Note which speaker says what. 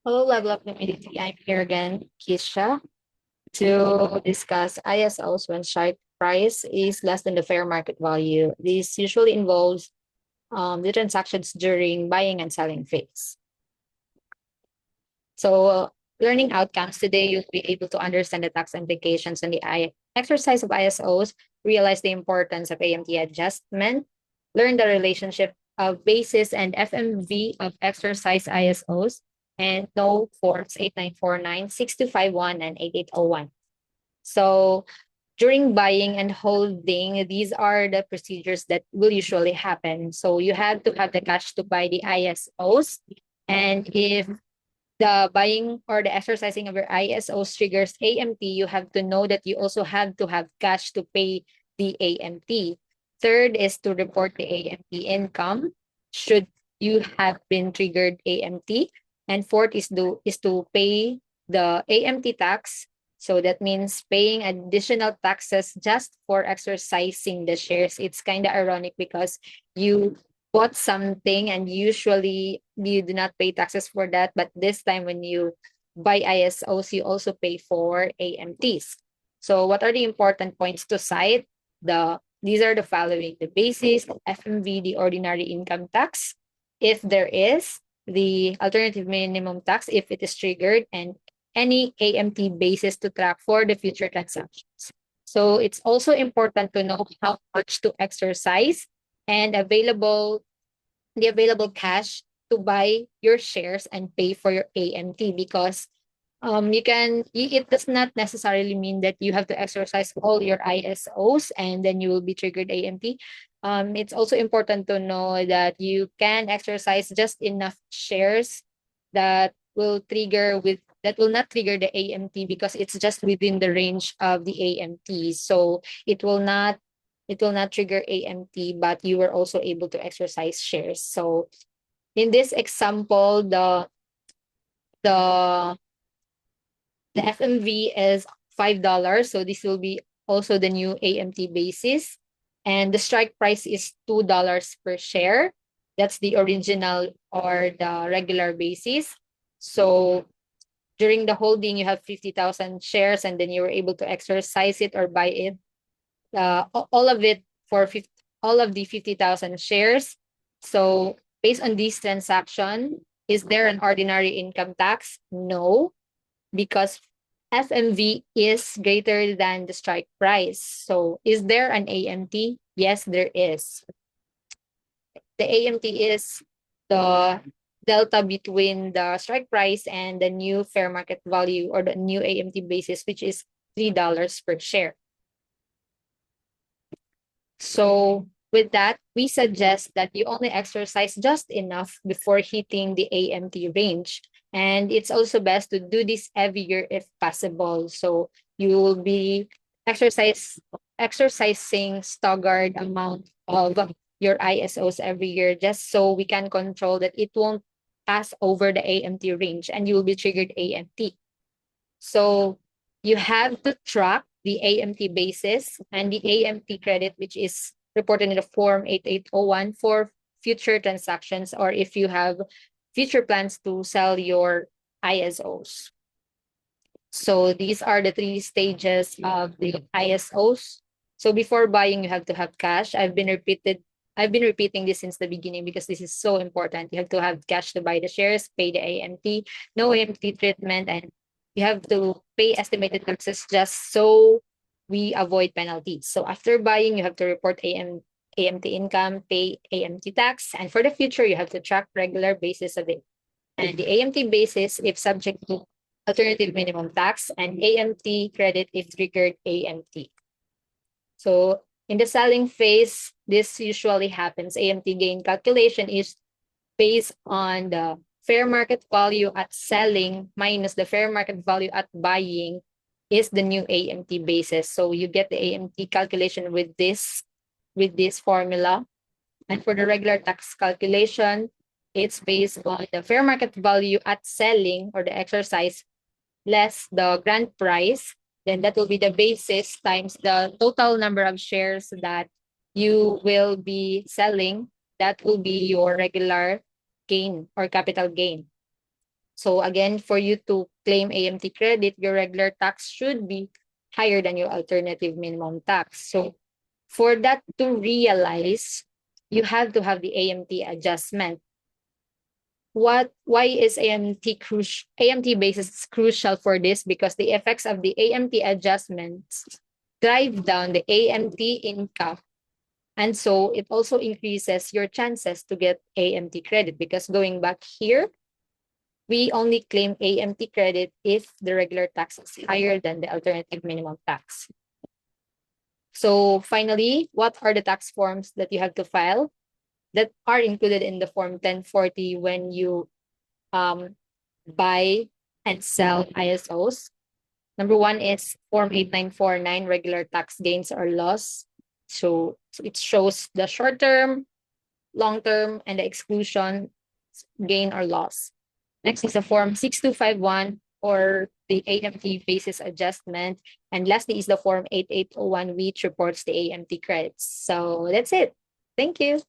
Speaker 1: Hello, Level Up Community. I'm here again, Kisha, to discuss ISOs when strike price is less than the fair market value. This usually involves the transactions during buying and selling phase. So, learning outcomes today, you'll be able to understand the tax implications and the exercise of ISOs, realize the importance of AMT adjustment, learn the relationship of basis and FMV of exercise ISOs, and know forms 8949, 6251, and 8801. So, during buying and holding, these are the procedures that will usually happen. So, you have to have the cash to buy the ISOs. And if the buying or the exercising of your ISOs triggers AMT, you have to know that you also have to have cash to pay the AMT. Third is to report the AMT income should you have been triggered AMT. And fourth is to pay the AMT tax. So that means paying additional taxes just for exercising the shares. It's kind of ironic because you bought something and usually you do not pay taxes for that, but this time when you buy ISOs you also pay for AMTs. So what are the important points to cite? These are the following: the basis, FMV, the ordinary income tax, if there is, the alternative minimum tax if it is triggered, and any AMT basis to track for the future transactions. So it's also important to know how much to exercise and the available cash to buy your shares and pay for your AMT, because it does not necessarily mean that you have to exercise all your ISOs and then you will be triggered AMT. It's also important to know that you can exercise just enough shares that will not trigger the AMT, because it's just within the range of the AMT. So it will not trigger AMT, but you were also able to exercise shares. So in this example, the the FMV is $5. So this will be also the new AMT basis. And the strike price is $2 per share. That's the original or the regular basis. So during the holding, you have 50,000 shares and then you were able to exercise it or buy it, all of it for 50, all of the 50,000 shares. So based on this transaction, is there an ordinary income tax? No, because FMV is greater than the strike price. So is there an AMT? Yes, there is. The AMT is the delta between the strike price and the new fair market value or the new AMT basis, which is $3 per share. So with that, we suggest that you only exercise just enough before hitting the AMT range. And it's also best to do this every year if possible. So you will be exercising staggered amount of your ISOs every year, just so we can control that it won't pass over the AMT range and you will be triggered AMT. So you have to track the AMT basis and the AMT credit, which is reported in the form 8801 for future transactions, or if you have future plans to sell your ISOs. So these are the three stages of the ISOs. So before buying, you have to have cash. I've been repeating this since the beginning because this is so important. You have to have cash to buy the shares, pay the AMT, no AMT treatment, and you have to pay estimated taxes just so we avoid penalties. So after buying, you have to report AMT income, pay AMT tax, and for the future, you have to track regular basis of it. And the AMT basis if subject to alternative minimum tax, and AMT credit if triggered AMT. So in the selling phase, this usually happens. AMT gain calculation is based on the fair market value at selling minus the fair market value at buying is the new AMT basis. So you get the AMT calculation with this formula. And for the regular tax calculation, it's based on the fair market value at selling or the exercise less the grant price. Then that will be the basis times the total number of shares that you will be selling. That will be your regular gain or capital gain. So again, for you to claim AMT credit, your regular tax should be higher than your alternative minimum tax. So for that to realize, you have to have the AMT adjustment. Why is AMT basis crucial for this? Because the effects of the AMT adjustments drive down the AMT income. And so it also increases your chances to get AMT credit, because going back here, we only claim AMT credit if the regular tax is higher than the alternative minimum tax. So finally, what are the tax forms that you have to file that are included in the Form 1040 when you buy and sell ISOs? Number one is Form 8949, regular tax gains or loss. So it shows the short term, long term, and the exclusion gain or loss. Next is the Form 6251, or the AMT basis adjustment. And lastly is the Form 8801, which reports the AMT credits. So that's it. Thank you.